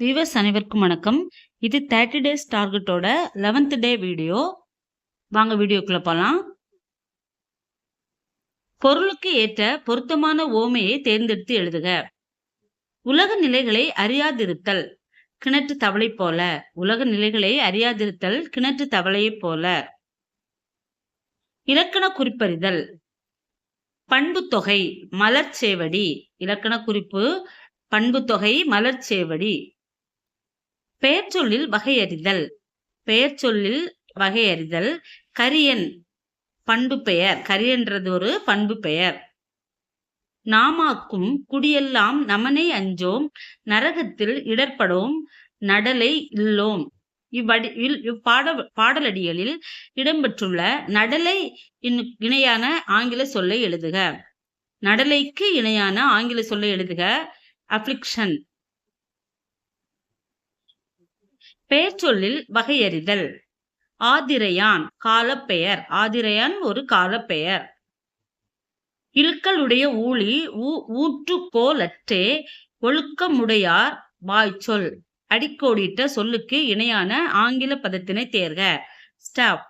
Viewers அனைவருக்கும் வணக்கம். இது 30 டேஸ் டார்கெட்டோட 11th டே வீடியோ. வாங்க வீடியோக்குள்ள போலாம். பொருளுக்கு ஏற்ற பொருத்தமான ஓமையை தேர்ந்தெடுத்து எழுதுக. உலக நிலைகளை அறியாதிருத்தல் கிணற்று தவளை போல. உலக நிலைகளை அறியாதிருத்தல் கிணற்று தவளையைப் போல. இலக்கண குறிப்பறிதல். பண்புத்தொகை மலர்ச்சேவடி. இலக்கண குறிப்பு பண்புத்தொகை மலர்ச்சேவடி. பெயர்ச்சொல்லில் வகையறிதல். பெயர்ச்சொல்லில் வகையறிதல். கரியன் பண்பு பெயர். கரியன்றது ஒரு பண்பு பெயர். நாமாக்கும் குடியெல்லாம் நமனை அஞ்சோம் நரகத்தில் இடர்படோம் நடலை இல்லோம். பாடலடிகளில் இடம்பெற்றுள்ள நடலை இணையான ஆங்கில சொல்லை எழுதுக. நடலைக்கு இணையான ஆங்கில சொல்லை எழுதுக. அஃப்ளிக்ஷன். பெயர்ச்சொல்லில் வகையறிதல். ஆதிரையான் காலப்பெயர். ஆதிரையான் ஒரு காலப்பெயர். இழுக்களுடைய ஊழி ஊற்றுக்கோலற்றே ஒழுக்கமுடையார் வாய்ச்சொல். அடிக்கோடிட்ட சொல்லுக்கு இணையான ஆங்கில பதத்தினை தேர்க. ஸ்டாப்.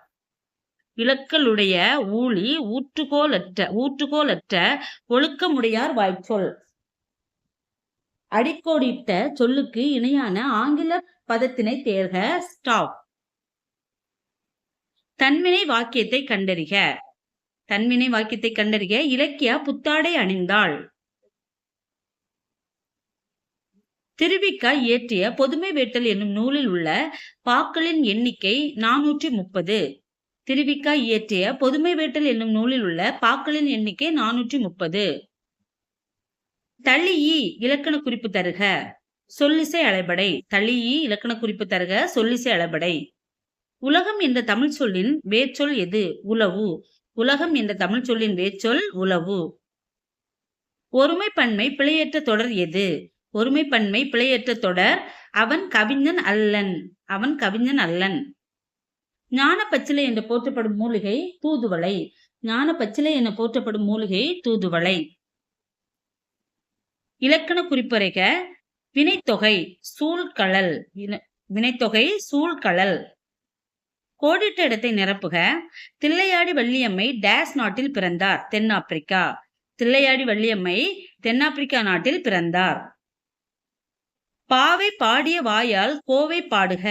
இலக்களுடைய ஊழி ஊற்றுக்கோலற்ற ஒழுக்கமுடையார் வாய்ச்சொல். அடிக்கோடிட்ட சொல்லுக்கு இணையான ஆங்கில பதத்தினை தேர்க. ஸ்டாப். தன்வினை வாக்கியத்தை கண்டறிக. தன்வினை வாக்கியத்தை கண்டறிக. இலக்கியா புத்தாடை அணிந்தாள். திருவிக்கா இயற்றிய பொதுமை வேட்டல் என்னும் நூலில் உள்ள பாக்களின் எண்ணிக்கை 430. திருவிக்கா இயற்றிய பொதுமை வேட்டல் என்னும் நூலில் உள்ள பாக்களின் எண்ணிக்கை 430. தளியி இலக்கண குறிப்பு தருக. சொல்லிசை அளபடை. தளியி இலக்கண குறிப்பு தருக. சொல்லிசை அளபடை. உலகம் என்ற தமிழ் சொல்லின் வேர்ச்சொல் எது? உலவு. உலகம் என்ற தமிழ் சொல்லின் வேர்ச்சொல் உலவு. ஒருமைப்பன்மை பிழையற்ற தொடர் எது? ஒருமைப்பன்மை பிழையற்ற தொடர் அவன் கவிஞன் அல்லன். அவன் கவிஞன் அல்லன். ஞான பச்சிலை என்று போற்றப்படும் மூலிகை தூதுவளை. ஞான பச்சிலை என போற்றப்படும் மூலிகை தூதுவளை. இலக்கண குறிப்பறைக. வினைத்தொகை சூழ்கழல். வினைத்தொகை சூழ்கழல். கோடிட்ட இடத்தை நிரப்புக. தில்லையாடி வள்ளியம்மை டேஸ் நாட்டில் பிறந்தார். தென்னாப்பிரிக்கா. தில்லையாடி வள்ளியம்மை தென்னாப்பிரிக்கா நாட்டில் பிறந்தார். பாவை பாடிய வாயால் கோவை பாடுக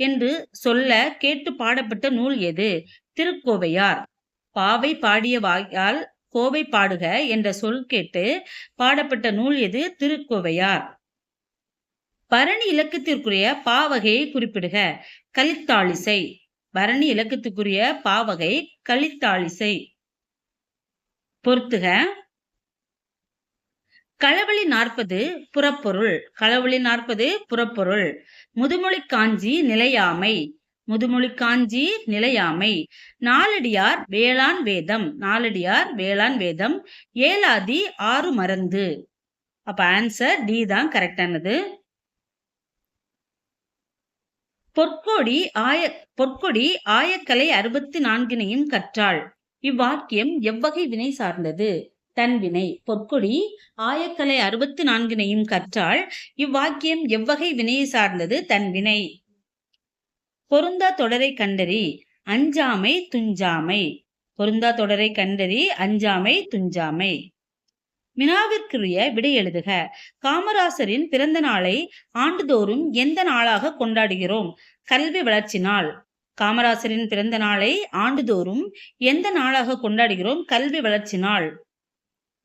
என்று சொல்ல கேட்டு பாடப்பட்ட நூல் எது? திருக்கோவையார். பாவை பாடிய வாயால் கோவை பாடுக என்ற சொல் கேட்டு பாடப்பட்ட நூல் எது? திருக்கோவையார். பரணி இலக்கத்திற்குரிய பாவகையை குறிப்பிடுக. கலித்தாளிசை. பரணி இலக்கத்துக்குரிய பாவகை கலித்தாளிசை. பொறுத்துக. களவழி 40 புறப்பொருள். களவழி 40 புறப்பொருள். முதுமொழி காஞ்சி நிலையாமை. முதுமொழி காஞ்சி நிலையாமை. நாலடியார் வேளாண் வேதம். நாலடியார் வேளாண் வேதம். ஏலாதி 6 மருந்து. அப்ப ஆன்சர் டி தான் கரெக்டானது. பொற்கொடி ஆயக்கலை 64 கற்றாள். இவ்வாக்கியம் எவ்வகை வினை சார்ந்தது? தன்வினை. பொற்கொடி ஆயக்கலை 64 கற்றாள். இவ்வாக்கியம் எவ்வகை வினையை சார்ந்தது? தன்வினை. பொருந்தா தொடரை கண்டறி. அஞ்சாமை துஞ்சாமை. பொருந்தா தொடரை கண்டறி. அஞ்சாமை துஞ்சாமை. வினாவிற்குரிய விடை எழுதுக. காமராசரின் பிறந்த நாளை ஆண்டுதோறும் எந்த நாளாக கொண்டாடுகிறோம்? கல்வி வளர்ச்சி நாள். காமராசரின் பிறந்த நாளை ஆண்டுதோறும் எந்த நாளாக கொண்டாடுகிறோம்? கல்வி வளர்ச்சி நாள்.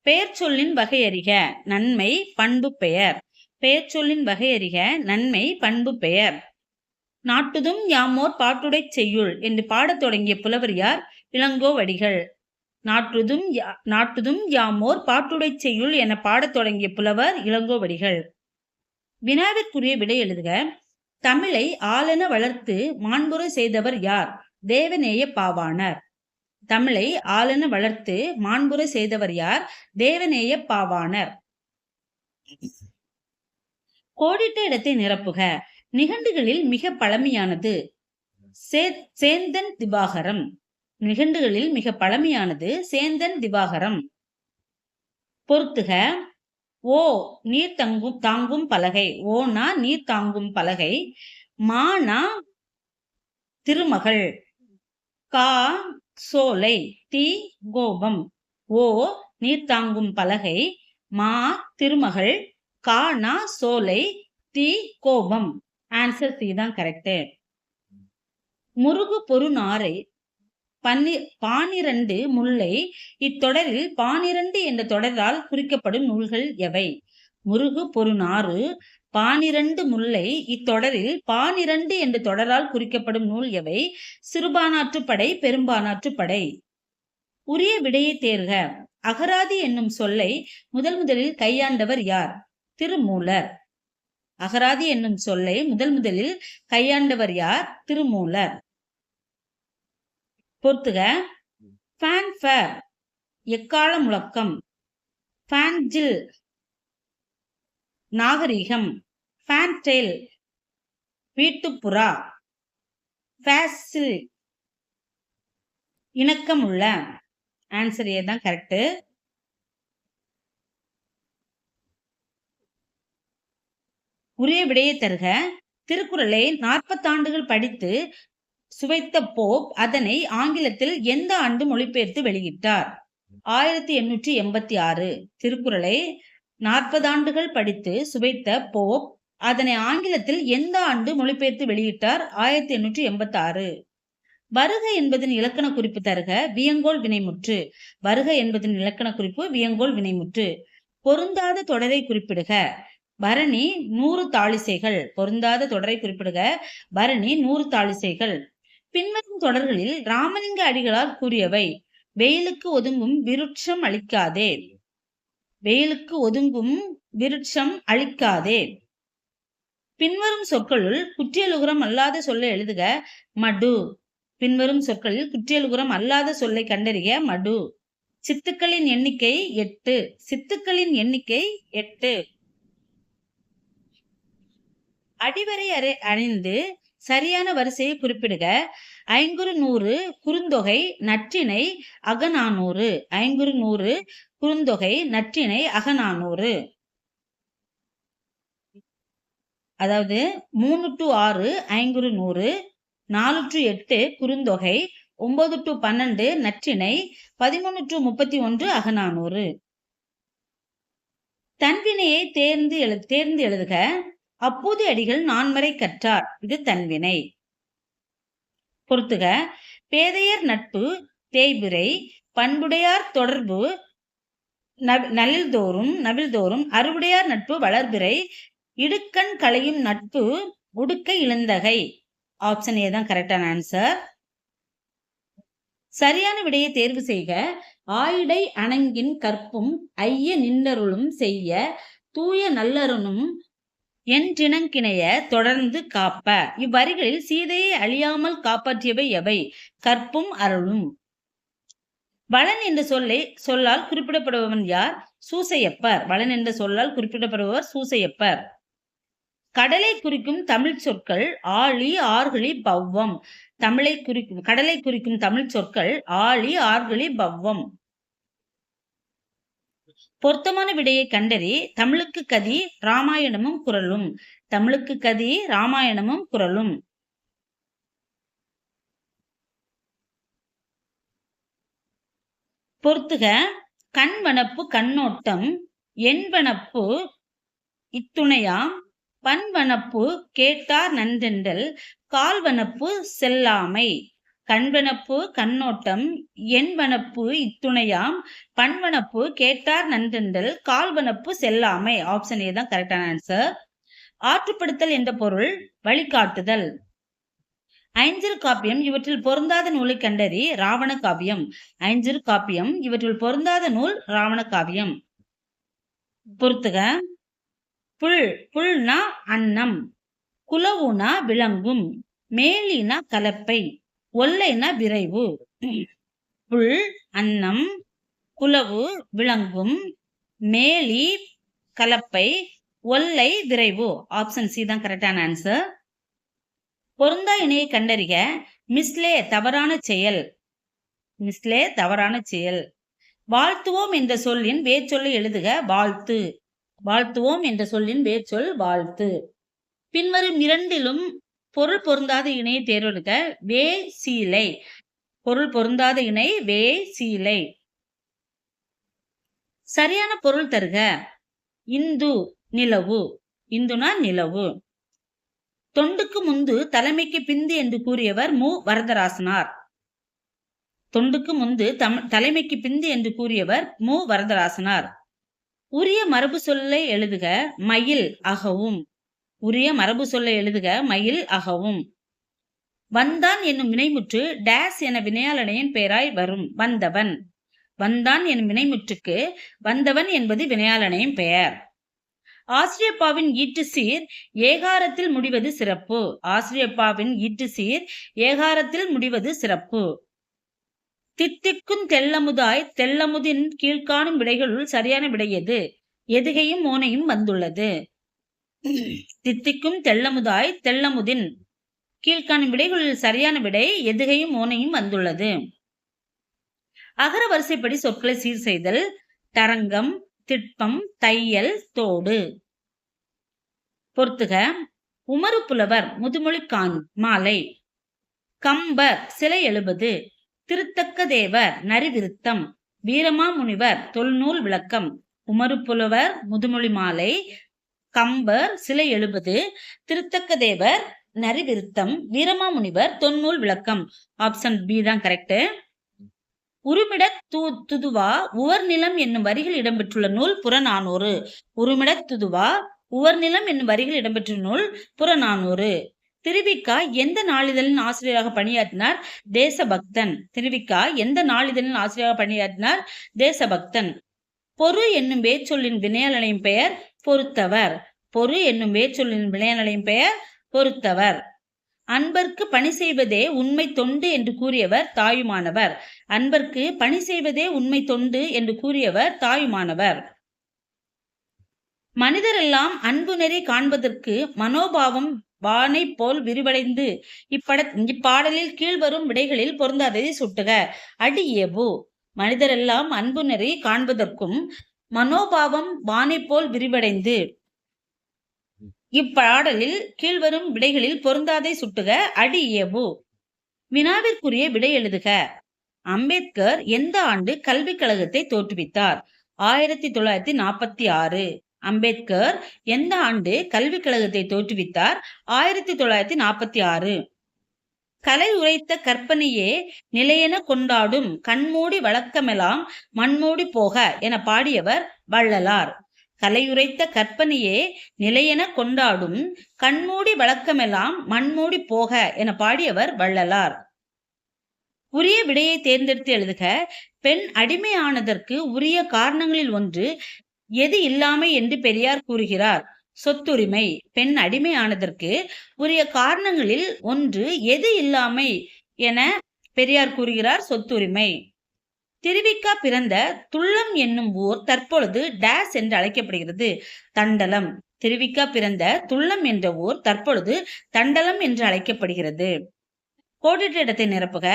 பெயர் சொல்லின் வகையறிக. நன்மை பண்பு பெயர். பெயர் சொல்லின் வகையறிக. நன்மை பண்பு பெயர். நாட்டுதும் யாமோர் பாட்டுடை செய்யுள் என்று பாடத் தொடங்கிய புலவர் யார்? இளங்கோவடிகள். நாட்டுதும் யாமோர் பாட்டுடை செய்யுள் என பாடத் தொடங்கிய புலவர் இளங்கோவடிகள். வினாவிற்குரிய விடை எழுதுக. தமிழை ஆளென வளர்த்து மாண்புரை செய்தவர் யார்? தேவநேய பாவாணர். தமிழை ஆளென வளர்த்து மாண்புரை செய்தவர் யார்? தேவநேய பாவாணர். கோடிட்ட இடத்தை நிரப்புக. நிகண்டுகளில் மிக பழமையானது சேந்தன் திவாகரம். நிகண்டுகளில் மிக பழமையானது சேந்தன் திவாகரம். பொறுத்துக. ஓ நீர் தாங்கும் பலகை. ஓனா நீர் தாங்கும் பலகை. மானா திருமகள். கா சோலை. தி கோபம். ஓ நீர் தாங்கும் பலகை. மா திருமகள். கானா சோலை. தி கோபம். ஆன்சர் சி தான் கரெக்ட். முருகு பொருநாரை 12 முல்லை. இத்தொடரில் 12 என்ற தொடரால் குறிக்கப்படும் நூல்கள் எவை? முருகு பொருநாறு 12 முல்லை. இத்தொடரில் 12 என்ற தொடரால் குறிக்கப்படும் நூல் எவை? சிறுபானாற்றுப்படை, பெரும்பானாற்றுப்படை. உரிய விடையை தேர்க. அகராதி என்னும் சொல்லை முதலில் கையாண்டவர் யார்? திருமூலர். அகராதி என்னும் சொல்லை முதலில் கையாண்டவர் யார்? திருமூலர். பொறுத்துக. ஃபேன்ஃபேர் எக்கால முழக்கம். ஃபேன்ஜில் நாகரிகம். ஃபேன்டெயில் வீட்டுப்புறா. ஃபேசில் இணக்கமுள்ள. ஆன்சர் ஏ தான் கரெக்ட். உரிய விடையை தருக. திருக்குறளை 40 ஆண்டுகள் படித்து சுவைத்த போப் அதனை ஆங்கிலத்தில் எந்த ஆண்டு மொழிபெயர்த்து வெளியிட்டார்? 1886. திருக்குறளை 40 ஆண்டுகள் படித்து சுவைத்த போப் அதனை ஆங்கிலத்தில் எந்த ஆண்டு மொழிபெயர்த்து வெளியிட்டார்? 1886. வருக என்பதன் இலக்கண குறிப்பு தருக. வியங்கோல் வினைமுற்று. வருக என்பதன் இலக்கண குறிப்பு வியங்கோல் வினைமுற்று. பொருந்தாத தொடரை குறிப்பிடுக. பரணி 100 தாளிசைகள். பொருந்தாத தொடரை குறிப்பிடுக. பரணி 100 தாளிசைகள். பின்வரும் தொடர்களில் ராமலிங்க அடிகளார் கூறியவை. வெயிலுக்கு ஒதுங்கும் விருட்சம் அழிக்காதே. வெயிலுக்கு ஒதுங்கும் விருட்சம் அழிக்காதே. பின்வரும் சொற்களுள் குற்றியலுகரம் அல்லாத சொல்லை எழுதுக. மடு. பின்வரும் சொற்களில் குற்றியலுகரம் அல்லாத சொல்லை கண்டறிய. மடு. சித்துக்களின் எண்ணிக்கை 8. சித்துக்களின் எண்ணிக்கை 8. அடிவரை அணிந்து சரியான வரிசையை குறிப்பிடுக. 500 குறுந்தொகை நற்றிணை அகநானூறு. 500 குறுந்தொகை நற்றிணை அகநானூறு. அதாவது 3 to 6 500, 4 to 8 Kurunthogai, 9 to 12 Natrinai, 13 to 31 Akananuru. தன்வினையை தேர்ந்து எழுதுக. அப்பூதி அடிகள் நான்மறை கற்றார். இது தன்வினை. பொறுத்துக. பேதையர் நட்பு தேய்பிறை. பண்புடையார் தொடர்பு நவில்தோறும். அறுவுடையார் நட்பு வளர்பிறை. இடுக்கண் களையும் நட்பு உடுக்க இழந்தகை. ஆப்ஷன் ஏ தான் கரெக்டான ஆன்சர். சரியான விடையை தேர்வு செய்க. ஆயிடை அணங்கின் கற்பும் ஐய நின்றருளும் செய்ய தூய நல்லருணும் என்றிணங்கிணைய தொடர்ந்து காப்ப. இவ்வரிகளில் சீதையை அழியாமல் காப்பாற்றியவை எவை? கற்பும் அருளும். வளன் என்ற சொல்லால் குறிப்பிடப்படுபவன் யார்? சூசையப்பர். வளன் என்ற சொல்லால் குறிப்பிடப்படுபவர் சூசையப்பர். கடலை குறிக்கும் தமிழ் சொற்கள் ஆழி, ஆர்கழி, பவ்வம். கடலை குறிக்கும் தமிழ் சொற்கள் ஆழி, ஆர்கழி, பவ்வம். பொருத்தமான விடையை கண்டறி. தமிழுக்கு கதி ராமாயணமும் குறளும். தமிழுக்கு கதி ராமாயணமும் குறளும். பொறுத்துக. கண்வனப்பு கண்ணோட்டம். எண்வனப்பு இத்துணையாம். பண்வனப்பு கேட்டார் நன்றென்றல். கால்வனப்பு செல்லாமை. கண்வனப்பு கண்ணோட்டம். எண்வனப்பு இத்துணையாம். பண்வனப்பு கேட்டார் நன்றென்றல். கால்வனப்பு செல்லாமை. ஆப்ஷன் ஏ தான் கரெக்டான ஆன்சர். ஆற்றுப்படுத்தல் என்ற பொருள் வழிகாட்டுதல். ஐஞ்சிறு காப்பியம் இவற்றில் பொருந்தாத நூலை கண்டறி. ராவண காவியம். ஐஞ்சிறு காப்பியம் இவற்றில் பொருந்தாத நூல் ராவண காவியம். பொறுத்துக. புல்னா அன்னம். குலவுனா விளங்கும். மேலினா கலப்பை. ஒல்லைனா விரைவு. புல் அன்னம், குலவு விளங்கும், மேலி கலப்பை, ஒல்லை விரைவு. ஆப்ஷன் சி தான் கரெக்டான ஆன்சர். பொருந்தா இணையை கண்டறிக. மிஸ்லே தவறான செயல். மிஸ்லே தவறான செயல். வாழ்த்துவோம் என்ற சொல்லின் வேர்ச்சொல்லை எழுதுக. வாழ்த்து. வாழ்த்துவோம் என்ற சொல்லின் வேர்ச்சொல் வாழ்த்து. பின்வரும் இரண்டிலும் பொருள் பொருந்தாத இணையை தேர்ந்தெடுக்க. வே சீலை. பொருள் பொருந்தாத இணை வே சீலை. சரியான பொருள் தருக. இந்து நிலவு. இந்துனா நிலவு. தொண்டுக்கு முந்து தலைமைக்கு பிந்து என்று கூறியவர் மு வரதராசனார். தொண்டுக்கு முந்து தலைமைக்கு பிந்து என்று கூறியவர் மு வரதராசனார். உரிய மரபு சொல்லை எழுதுக. மயில் அகவும். உரிய மரபு சொல்லை எழுதுக. மயில் அகவும். வந்தான் என்னும் வினைமுற்று டேஸ் என வினையாளனையின் பெயராய் வரும். வந்தவன். வந்தான் என்னும் வினைமுற்றுக்கு வந்தவன் என்பது வினையாளனையின் பெயர். ஆசிரியப்பாவின் ஈட்டு சீர் ஏகாரத்தில் முடிவது சிறப்பு. ஆசிரியப்பாவின் ஈட்டு சீர் ஏகாரத்தில் முடிவது சிறப்பு. தித்திக்கும் தெல்லமுதாய் தெல்லமுதின் கீழ்காணும் விடைகளுள் சரியான விடை எது? எதுகையும் மோனையும் வந்துள்ளது. தித்திக்கும் தெல்லமுதாய் தெல்லமுதின் கீழ்காணும் விடைகளில் சரியான விடை எதுகையும் மோனையும் வந்துள்ளது. அகர வரிசைப்படி சொற்களை சீர் செய்தல். தரங்கம், திட்பம், தையல், தோடு. பொறுத்துக. உமறு புலவர் முதுமொழி மாலை. கம்பர் சிலை எழுபது. திருத்தக்க தேவர் நரிவிருத்தம். வீரமாமுனிவர் தொல்நூல் விளக்கம். உமறு புலவர் முதுமொழி மாலை, கம்பர் சிலை எழுபது, திருத்தக்க தேவர் நரிவிருத்தம், வீரமாமுனிவர் தொன்னூல் விளக்கம். ஆப்ஷன் பி தான் கரெக்ட். உருமிட துதுவா உவர்நிலம் என்னும் வரிகள் இடம்பெற்றுள்ள நூல் புறநானூறு. உருமிட துதுவா உவர்நிலம் என்னும் வரிகள் இடம்பெற்றுள்ள நூல் புறநானூறு. திருவிக்கா எந்த நாளிதழின் ஆசிரியராக பணியாற்றினார்? தேசபக்தன். திருவிக்கா எந்த நாளிதழின் ஆசிரியராக பணியாற்றினார்? தேசபக்தன். பொறு என்னும் வேச்சொல்லின் வினையாளனின் பெயர் பொறுத்தவர். பொறு என்னும் வேச்சொல்லின் வினையாளனின் பெயர் பொறுத்தவர். அன்பர்க்கு பணி செய்வதே உண்மை தொண்டு என்று கூறியவர் தாயுமானவர். அன்பர்க்கு பணி செய்வதே உண்மை தொண்டு என்று கூறியவர் தாயுமானவர். மனிதரெல்லாம் அன்பு நெறி காண்பதற்கு மனோபாவம் வானை போல் விரிவடைந்து இப்பாடலில் கீழ்வரும் விடைகளில் பொருந்தாததை சுட்டுக. அடி ஏபு. மனிதரெல்லாம் அன்பு நெறி காண்பதற்கும் மனோபாவம் வானை போல் விரிவடைந்து இப்பாடலில் கீழ்வரும் விடைகளில் பொருந்தாதை சுட்டுக. அடி ஏபு. வினாவிற்குரிய விடை எழுதுக. அம்பேத்கர் எந்த ஆண்டு கல்விக் கழகத்தை தோற்றுவித்தார்? 1946. அம்பேத்கர் எந்த ஆண்டு கல்விக் கழகத்தை தோற்றுவித்தார்? 1946. கலை உரைத்த கற்பனையே நிலையென கொண்டாடும் கண்மூடி வழக்கமெல்லாம் மண்மூடி போக என பாடியவர் வள்ளலார். கலையுரைத்த கற்பனையே நிலையென கொண்டாடும் கண்மூடி வழக்கமெல்லாம் மண்மூடி போக என பாடியவர் வள்ளலார். உரிய விடையை தேர்ந்தெடுத்து எழுதுக. பெண் அடிமையானதற்கு உரிய காரணங்களில் ஒன்று எது இல்லாமை என்று பெரியார் கூறுகிறார்? சொத்துரிமை. பெண் அடிமையானதற்கு உரிய காரணங்களில் ஒன்று எது இல்லாமை என பெரியார் கூறுகிறார்? சொத்துரிமை. திருவிக்கா பிறந்த துள்ளம் என்னும் ஊர் தற்பொழுது டேஸ் என்று அழைக்கப்படுகிறது. தண்டலம். திருவிக்கா பிறந்த துள்ளம் என்ற ஊர் தற்பொழுது தண்டலம் என்று அழைக்கப்படுகிறது. கோடிட்ட இடத்தை நிரப்புக.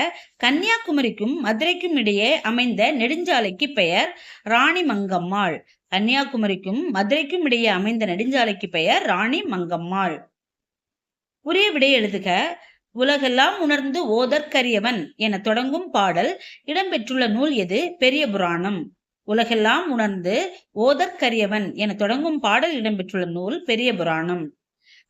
கன்னியாகுமரிக்கும் மதுரைக்கும் இடையே அமைந்த நெடுஞ்சாலைக்கு பெயர் ராணி மங்கம்மாள். கன்னியாகுமரிக்கும் மதுரைக்கும் இடையே அமைந்த நெடுஞ்சாலைக்கு பெயர் ராணி மங்கம்மாள். உரிய விடை எழுதுக. உலகெல்லாம் உணர்ந்து ஓதற்கரியவன் என தொடங்கும் பாடல் இடம்பெற்றுள்ள நூல் எது? பெரிய புராணம். உலகெல்லாம் உணர்ந்து ஓதற்கரியவன் என தொடங்கும் பாடல் இடம்பெற்றுள்ள நூல் பெரிய புராணம்.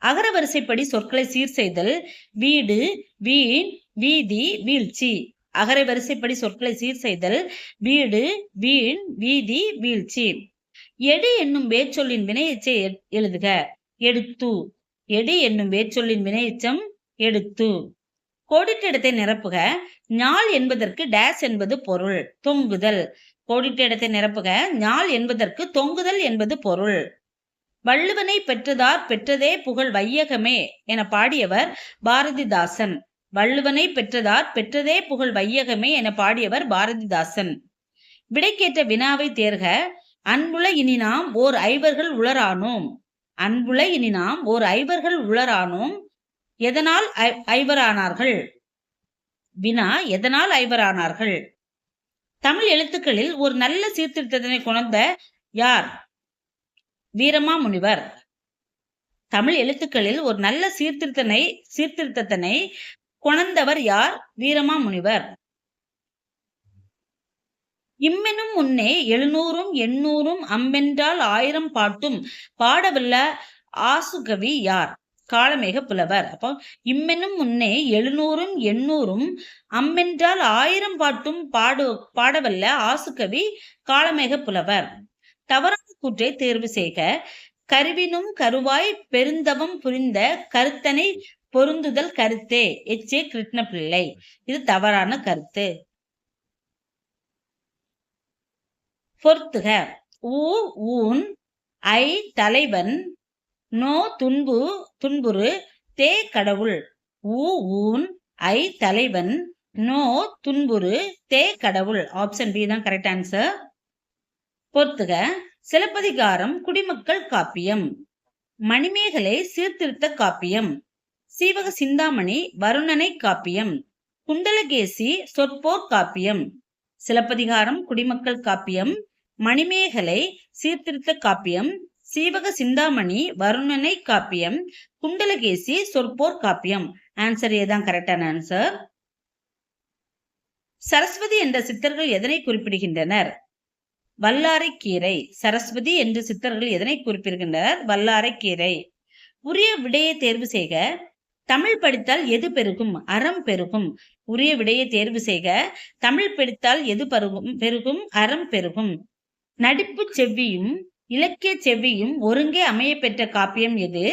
அகர வரிசைப்படி சொற்களை சீர் செய்தல். வீடு, வீண், வீதி, வீழ்ச்சி. அகர வரிசைப்படி சொற்களை சீர் செய்தல். வீடு, வீண், வீதி, வீழ்ச்சி. எடு என்னும் வேச்சொல்லின் வினையெச்சை எழுதுக. எடுத்து. எடு என்னும் வேச்சொல்லின் வினையெச்சம் எடுத்து. கோடிட்ட இடத்தை நிரப்புக. ஞால் என்பதற்கு டேஸ் என்பது பொருள். தொங்குதல். கோடிட்ட இடத்தை நிரப்புக. ஞால் என்பதற்கு தொங்குதல் என்பது பொருள். வள்ளுவனை பெற்றதார் பெற்றதே புகழ் வையகமே என பாடியவர் பாரதிதாசன். வள்ளுவனை பெற்றதார் பெற்றதே புகழ் வையகமே என பாடியவர் பாரதிதாசன். விடைக்கேற்ற வினாவை தேர்க. அன்புல இனி நாம் ஓர் ஐவர்கள் உளரானோம். அன்புல இனி நாம் ஓர் ஐவர்கள் உளரானோம். எதனால் ஐவரானார்கள்? வினா எதனால் ஐவரானார்கள்? தமிழ் எழுத்துக்களில் ஒரு நல்ல சீர்திருத்தத்தினை கொண்ட யார்? வீரமாமுனிவர். தமிழ் எழுத்துக்களில் ஒரு நல்ல சீர்திருத்தத்தினை கொணர்ந்தவர் யார்? வீரமாமுனிவர். இம்மெனும் முன்னே 700 800 அம்பென்றால் 1000 பாட்டும் பாடவல்ல ஆசுகவி யார்? காளமேக புலவர். அப்போ இம்மெனும் முன்னே 700 800 அம்பென்றால் 1000 பாட்டும் பாடவல்ல ஆசுகவி காளமேக புலவர். தவறான கூற்றை தேர்வு செய்க. கருவினும் கருவாய் பெருந்தவம் புரிந்த கருத்தனை பொருந்துதல் கருத்தே. எச்.ஏ. கிருஷ்ணபிள்ளை. இது தவறான கருத்து. பொறுத்துக. ஊ ஊன், ஐ தலைவன், நோ துன்புறு, தே கடவுள். ஊ ஊன், ஐ தலைவன், நோ துன்புறு, தே கடவுள். ஆப்ஷன் பி தான் கரெக்ட் ஆன்சர். பொறுத்துக. சிலப்பதிகாரம் குடிமக்கள் காப்பியம். மணிமேகலை சீர்திருத்த காப்பியம். சீவக சிந்தாமணி வருணனை காப்பியம். குண்டலகேசி சொற்போர் காப்பியம். சிலப்பதிகாரம் குடிமக்கள் காப்பியம், மணிமேகலை சீர்திருத்த காப்பியம், சீவக சிந்தாமணி வருணனை காப்பியம், குண்டலகேசி சொற்போர் காப்பியம். ஆன்சர் ஏதான் கரெக்டான ஆன்சர். சரஸ்வதி என்ற சித்தர்கள் எதனை குறிப்பிடுகின்றனர்? வல்லாரைக்கீரை. சரஸ்வதி என்று சித்தர்கள் எதனை குறிப்பிடுகின்றனர்? வல்லாரைக்கீரை. உரிய விடையை தேர்வு செய்க. தமிழ் படித்தால் எது பெருகும்? அறம் பெருகும். உரிய விடையை தேர்வு செய்க. தமிழ் படித்தால் எது பெருகும்? அறம் பெருகும். நடிப்பு செவ்வியும் இலக்கிய செவ்வியும் ஒருங்கே அமைய பெற்ற காப்பியம் எது?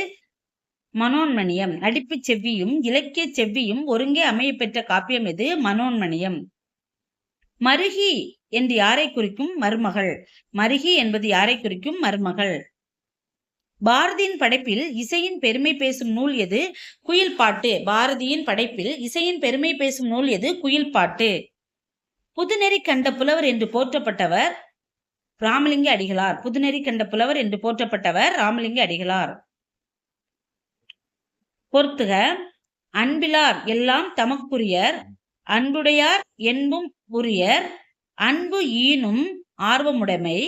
மனோன்மணியம். நடிப்பு செவ்வியும் இலக்கிய செவ்வியும் ஒருங்கே அமைய பெற்ற காப்பியம் எது? மனோன்மணியம். மருகி என்று யாரை குறிக்கும்? மருமகள். மருகி என்பது யாரை குறிக்கும்? மருமகள். பாரதியின் படைப்பில் இசையின் பெருமை பேசும் நூல் எது? குயில் பாட்டு. பாரதியின் படைப்பில் இசையின் பெருமை பேசும் நூல் எது? குயில் பாட்டு. புதுநெறி கண்ட புலவர் என்று போற்றப்பட்டவர் ராமலிங்க அடிகளார். புதுநெறி கண்ட புலவர் என்று போற்றப்பட்டவர் ராமலிங்க அடிகளார். பொறுத்துக. அன்பிலார் எல்லாம் தமக்குரியர், அன்புடையார் என்பும் உரியர், அன்பு ஈனும் ஆர்வமுடைமை,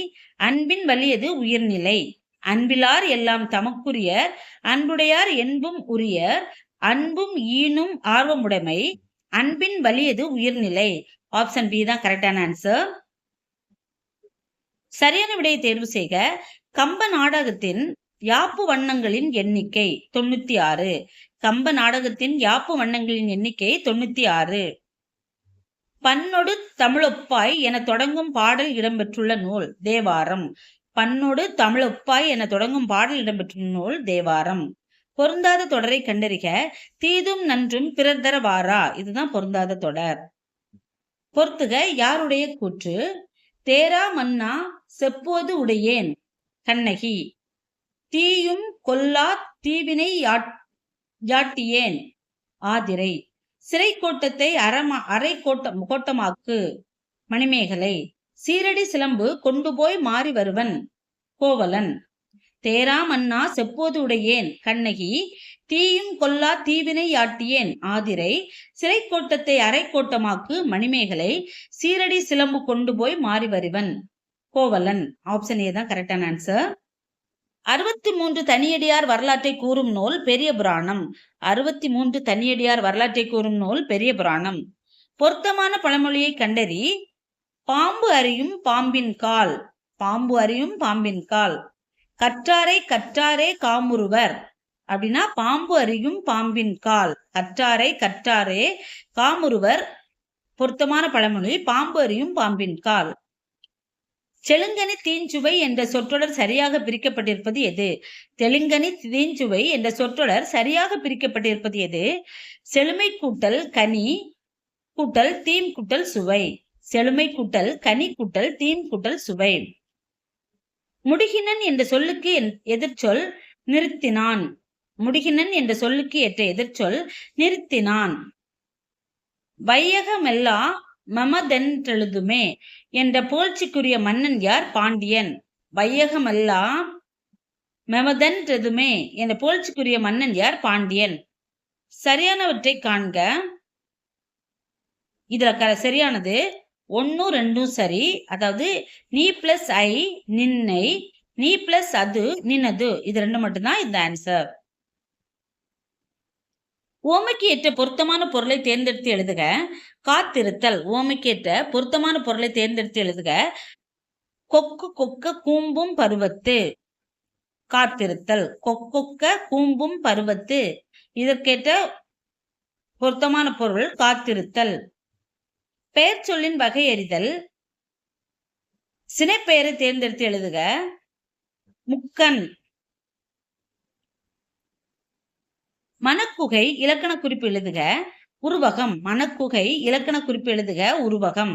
அன்பின் வலியது உயிர்நிலை. அன்பிலார் எல்லாம் தமக்குரியர், அன்புடையார் என்பும் உரியர், அன்பும் ஈனும் ஆர்வமுடைமை, அன்பின் வலியது உயிர்நிலை. ஆப்ஷன் பி தான் கரெக்டான ஆன்சர். சரியான விடையை தேர்வு செய்க. கம்ப நாடகத்தின் யாப்பு வண்ணங்களின் எண்ணிக்கை 96. கம்ப நாடகத்தின் யாப்பு வண்ணங்களின் எண்ணிக்கை 96. பன்னொடு தமிழொப்பாய் என தொடங்கும் பாடல் இடம்பெற்றுள்ள நூல் தேவாரம். பன்னொடு தமிழொப்பாய் என தொடங்கும் பாடல் இடம்பெற்றுள்ள நூல் தேவாரம். பொருந்தாத தொடரை கண்டறிக. தீதும் நன்றும் பிறர் தர வாரா. இதுதான் பொருந்தாத தொடர். பொறுத்துக. யாருடைய கூற்று? தேரா மன்னா செப்போது உடையேன் கண்ணகி. தீயும் கொல்லா தீவினை யாட்டியேன் ஆதிரை. சிறை கோட்டத்தை அரை கோட்டமாக்கு மணிமேகலை. சீரடி சிலம்பு கொண்டு போய் மாறி வருவன் கோவலன். தேரா மன்னா செப்போது உடையேன் கண்ணகி, தீயும் கொல்லா தீவினை யாட்டியேன் ஆதிரை, சிறை கோட்டத்தை அரை கோட்டமாக்கு மணிமேகலை, சீரடி சிலம்பு கொண்டு போய் மாறி வருவன் கோவலன். ஆப்ஷன் ஏ தான் கரெக்டான ஆன்சர். 63 தனியடியார் வரலாற்றை கூறும் நூல் பெரிய புராணம். 63 தனியடியார் வரலாற்றை கூறும் நூல் பெரிய புராணம். பொருத்தமான பழமொழியை கண்டறி. பாம்பு அறியும் பாம்பின் கால். பாம்பு அறியும் பாம்பின் கால். கற்றாரை கற்றாரே காமுறுவர். அப்படின்னா பாம்பு அறியும் பாம்பின் கால். கற்றாரே காமுறுவர். பொருத்தமான பழமொழி பாம்பு அறியும் பாம்பின் கால். செழுங்கனி தீஞ்சுவை என்ற சொற்றொடர் சரியாக பிரிக்கப்பட்டிருப்பது எது? தெலுங்கனி தீஞ்சுவை என்ற சொற்றொடர் சரியாக பிரிக்கப்பட்டிருப்பது எது? செழுமை கூட்டல் கனி கூட்டல் தீம் கூட்டல் சுவை. செழுமை கூட்டல் கனி கூட்டல் தீம் கூட்டல் சுவை. முடிகினன் என்ற சொல்லுக்கு எதிர்ச்சொல் நிறுத்தினான். முடிகினன் என்ற சொல்லுக்கு ஏற்ற எதிர்ச்சொல் நிறுத்தினான். வையகமெல்லாம் மமதென்றெழுதுமே என்ற புகழ்ச்சிக்குரிய மன்னன் யார்? பாண்டியன். வையகமெல்லாம் மமதென்றெழுதுமே என்ற புகழ்ச்சிக்குரிய மன்னன் யார்? பாண்டியன். சரியானவற்றை காண்க. இதுல சரியானது 1 2 சரி. அதாவது நீ பிளஸ் ஐ நின்னை, நீ பிளஸ் அது நினது இது 2 மட்டும்தான் இந்த ஆன்சர். ஓமைக்கு ஏற்ற பொருத்தமான பொருளை தேர்ந்தெடுத்து எழுதுக. காத்திருத்தல். ஓமைக்கு ஏற்ற பொருத்தமான பொருளை தேர்ந்தெடுத்து எழுதுக. கொக்கு கொக்க கூம்பும் பருவத்து. காத்திருத்தல். கொக்கொக்க கூம்பும் பருவத்து. இதற்கேற்ற பொருத்தமான பொருள் காத்திருத்தல். பெயர் சொல்லின் வகை அறிதல். சினைப்பெயரை தேர்ந்தெடுத்து எழுதுக. முக்கன். மணக்குகை இலக்கண குறிப்பு எழுதுக. உருவகம். மணக்குகை இலக்கண குறிப்பு எழுதுக. உருவகம்.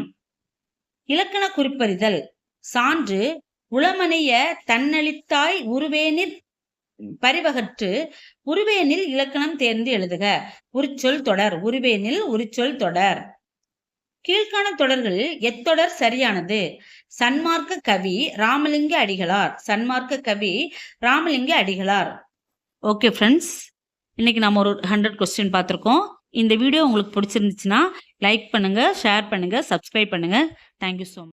இலக்கண குறிப்பறிதல். சான்று. உளமனைய தன்னளித்தாய் உருவேனிற் பரிவகற்று உருவேனில் இலக்கணம் தேர்ந்து எழுதுக. உரிச்சொல் தொடர். உருவேனில் உரிச்சொல் தொடர். கீழ்காண தொடர்களில் எத்தொடர் சரியானது? சன்மார்க்க கவி ராமலிங்க அடிகளார். சன்மார்க்க கவி ராமலிங்க அடிகளார். ஓகே ஃப்ரெண்ட்ஸ், இன்னைக்கு நம்ம ஒரு 100 கொஸ்டின் பார்த்துருக்கோம். இந்த வீடியோ உங்களுக்கு பிடிச்சிருந்துச்சுன்னா லைக் பண்ணுங்க, ஷேர் பண்ணுங்க, சப்ஸ்கிரைப் பண்ணுங்க. Thank you so much.